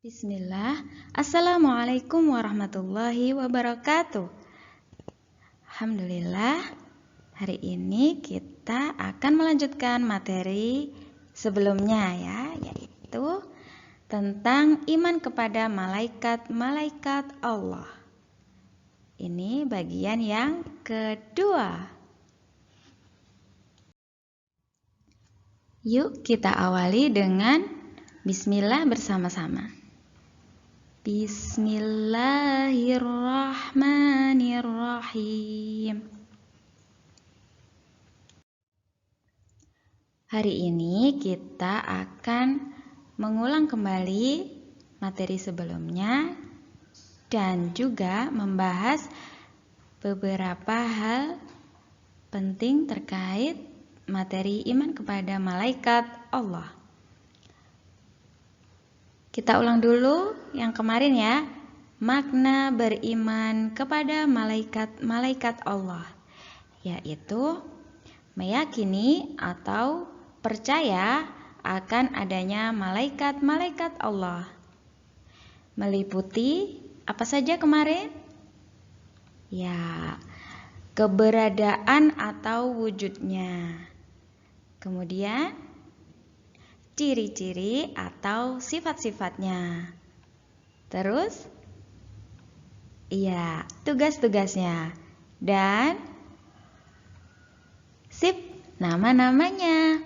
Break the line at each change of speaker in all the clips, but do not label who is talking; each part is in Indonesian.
Bismillah. Assalamualaikum warahmatullahi wabarakatuh. Alhamdulillah, hari ini kita akan melanjutkan materi sebelumnya ya, yaitu tentang iman kepada malaikat-malaikat Allah. Ini bagian yang kedua. Yuk kita awali dengan bismillah bersama-sama. Bismillahirrahmanirrahim. Hari ini kita akan mengulang kembali materi sebelumnya dan juga membahas beberapa hal penting terkait materi iman kepada malaikat Allah. Kita ulang dulu yang kemarin ya. Makna beriman kepada malaikat-malaikat Allah, yaitu meyakini atau percaya akan adanya malaikat-malaikat Allah. Meliputi apa saja kemarin? Ya, keberadaan atau wujudnya. Kemudian ciri-ciri atau sifat-sifatnya. Terus, iya, tugas-tugasnya. Dan nama-namanya.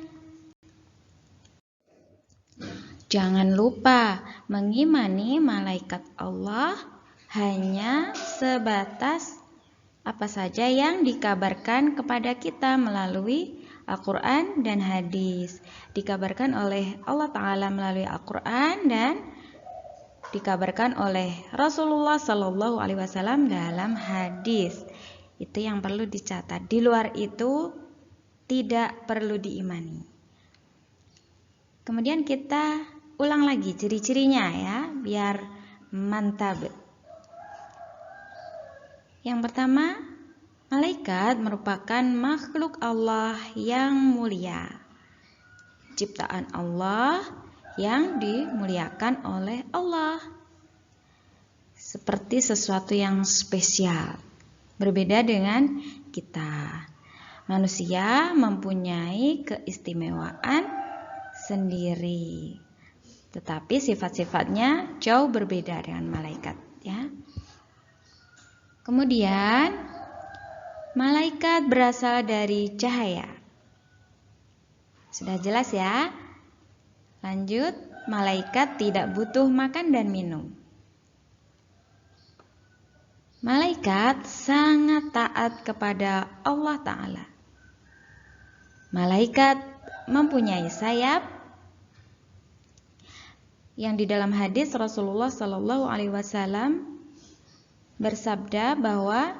Jangan lupa mengimani malaikat Allah hanya sebatas apa saja yang dikabarkan kepada kita melalui Al-Quran dan hadis. Dikabarkan oleh Allah Ta'ala melalui Al-Quran dan dikabarkan oleh Rasulullah Sallallahu Alaihi Wasallam dalam hadis. Itu yang perlu dicatat. Di luar itu tidak perlu diimani. Kemudian kita ulang lagi ciri-cirinya ya, biar mantap. Yang pertama, malaikat merupakan makhluk Allah yang mulia, ciptaan Allah yang dimuliakan oleh Allah, seperti sesuatu yang spesial, berbeda dengan kita. Manusia mempunyai keistimewaan sendiri, tetapi sifat-sifatnya jauh berbeda dengan malaikat ya. Kemudian malaikat berasal dari cahaya. Sudah jelas ya? Lanjut, malaikat tidak butuh makan dan minum. Malaikat sangat taat kepada Allah Ta'ala. Malaikat mempunyai sayap yang di dalam hadis Rasulullah Sallallahu Alaihi Wasallam bersabda bahwa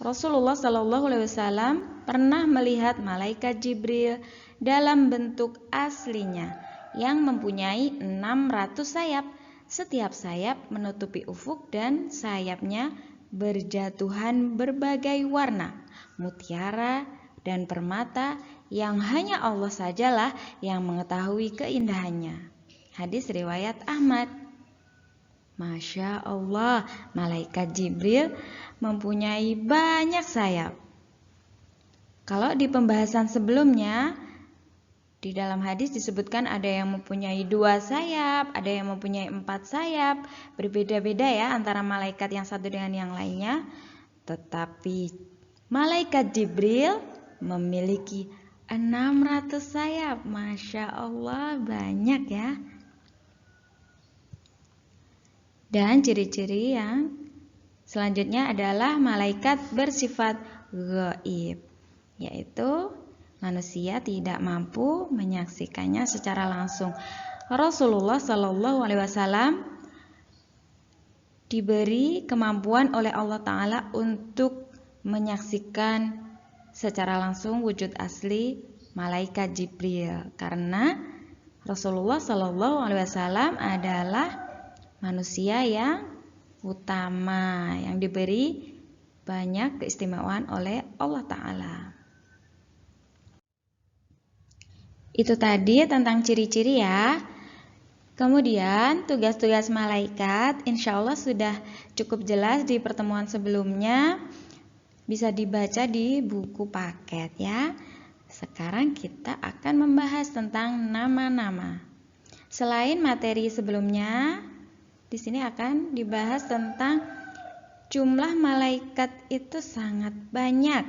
Rasulullah Shallallahu Alaihi Wasallam pernah melihat malaikat Jibril dalam bentuk aslinya yang mempunyai 600 sayap. Setiap sayap menutupi ufuk dan sayapnya berjatuhan berbagai warna, mutiara dan permata yang hanya Allah sajalah yang mengetahui keindahannya. Hadis riwayat Ahmad. Masya Allah, malaikat Jibril mempunyai banyak sayap. Kalau di pembahasan sebelumnya, di dalam hadis disebutkan ada yang mempunyai 2 sayap, ada yang mempunyai 4 sayap. Berbeda-beda ya antara malaikat yang satu dengan yang lainnya. Tetapi malaikat Jibril memiliki 600 sayap. Masya Allah, banyak ya. Dan ciri-ciri yang selanjutnya adalah malaikat bersifat gaib, yaitu manusia tidak mampu menyaksikannya secara langsung. Rasulullah Shallallahu Alaihi Wasallam diberi kemampuan oleh Allah Ta'ala untuk menyaksikan secara langsung wujud asli malaikat Jibril, karena Rasulullah Shallallahu Alaihi Wasallam adalah manusia yang utama, yang diberi banyak keistimewaan oleh Allah Ta'ala. Itu tadi tentang ciri-ciri ya. Kemudian tugas-tugas malaikat insya Allah sudah cukup jelas di pertemuan sebelumnya. Bisa dibaca di buku paket ya. Sekarang kita akan membahas tentang nama-nama. Selain materi sebelumnya, di sini akan dibahas tentang jumlah malaikat itu sangat banyak.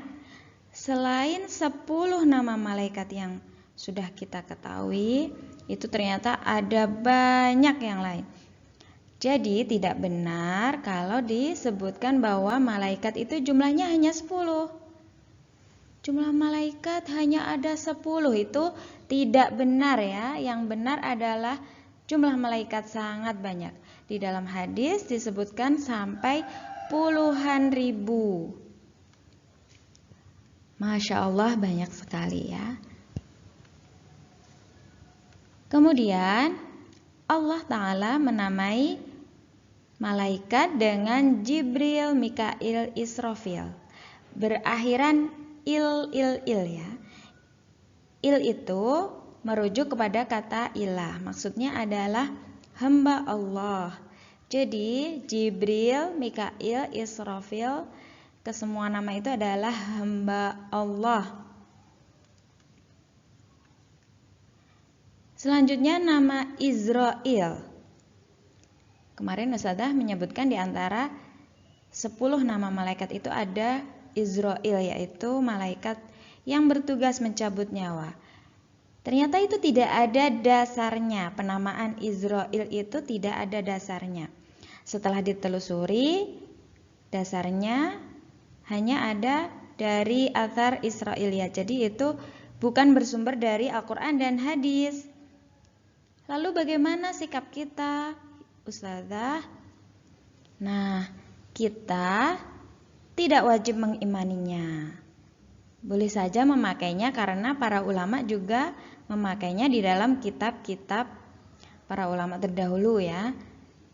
Selain 10 nama malaikat yang sudah kita ketahui, itu ternyata ada banyak yang lain. Jadi tidak benar kalau disebutkan bahwa malaikat itu jumlahnya hanya 10. Jumlah malaikat hanya ada 10, itu tidak benar ya. Yang benar adalah jumlah malaikat sangat banyak. Di dalam hadis disebutkan sampai puluhan ribu. Masya Allah, banyak sekali ya. Kemudian Allah Ta'ala menamai malaikat dengan Jibril, Mikail, Israfil. Berakhiran il ya. Il itu merujuk kepada kata ilah. Maksudnya adalah hamba Allah. Jadi Jibril, Mikail, Israfil, kesemua nama itu adalah hamba Allah. Selanjutnya nama Israel. Kemarin Ustadzah menyebutkan di antara 10 nama malaikat itu ada Israel, yaitu malaikat yang bertugas mencabut nyawa. Ternyata itu tidak ada dasarnya. Penamaan Israel itu tidak ada dasarnya. Setelah ditelusuri, dasarnya hanya ada dari athar Israiliyah. Jadi itu bukan bersumber dari Al-Quran dan hadis. Lalu bagaimana sikap kita, Ustadzah? Nah, kita tidak wajib mengimaninya. Boleh saja memakainya karena para ulama juga memakainya di dalam kitab-kitab para ulama terdahulu ya.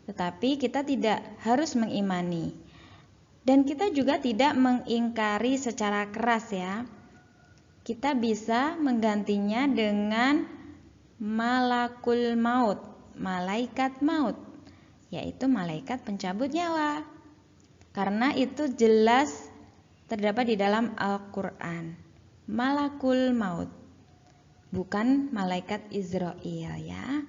Tetapi kita tidak harus mengimani. Dan kita juga tidak mengingkari secara keras ya. Kita bisa menggantinya dengan malakul maut, malaikat maut, yaitu malaikat pencabut nyawa. Karena itu jelas terdapat di dalam Al-Quran. Malakul maut, bukan malaikat Israel ya.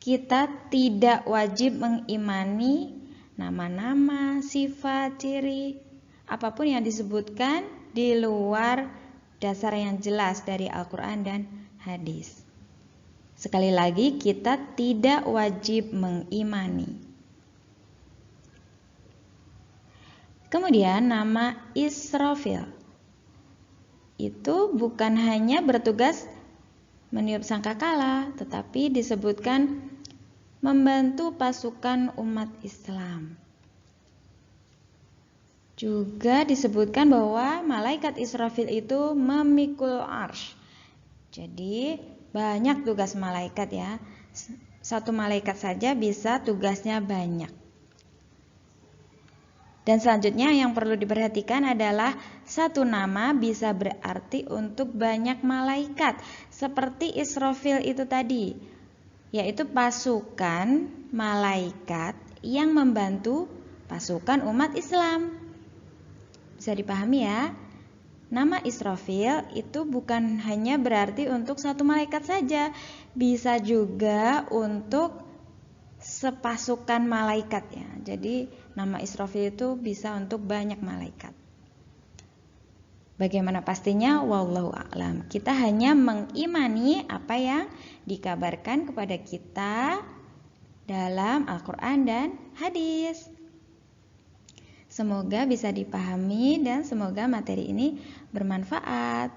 Kita tidak wajib mengimani nama-nama, sifat, ciri, apapun yang disebutkan di luar dasar yang jelas dari Al-Quran dan hadis. Sekali lagi, kita tidak wajib mengimani. Kemudian nama Israfil itu bukan hanya bertugas meniup sangkakala, tetapi disebutkan membantu pasukan umat Islam. Juga disebutkan bahwa malaikat Israfil itu memikul arsy. Jadi banyak tugas malaikat ya. Satu malaikat saja bisa tugasnya banyak. Dan selanjutnya yang perlu diperhatikan adalah satu nama bisa berarti untuk banyak malaikat. Seperti Israfil itu tadi, yaitu pasukan malaikat yang membantu pasukan umat Islam. Bisa dipahami ya. Nama Israfil itu bukan hanya berarti untuk satu malaikat saja, bisa juga untuk sepasukan malaikat ya. Jadi nama Israfil itu bisa untuk banyak malaikat. Bagaimana pastinya? Wallahu a'lam. Kita hanya mengimani apa yang dikabarkan kepada kita dalam Al-Quran dan hadis. Semoga bisa dipahami dan semoga materi ini bermanfaat.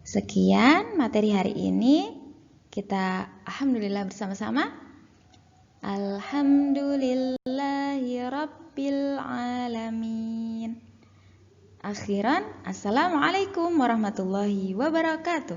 Sekian materi hari ini. Kita alhamdulillah bersama-sama. Alhamdulillahi rabbil alamin. Akhiran, assalamualaikum warahmatullahi wabarakatuh.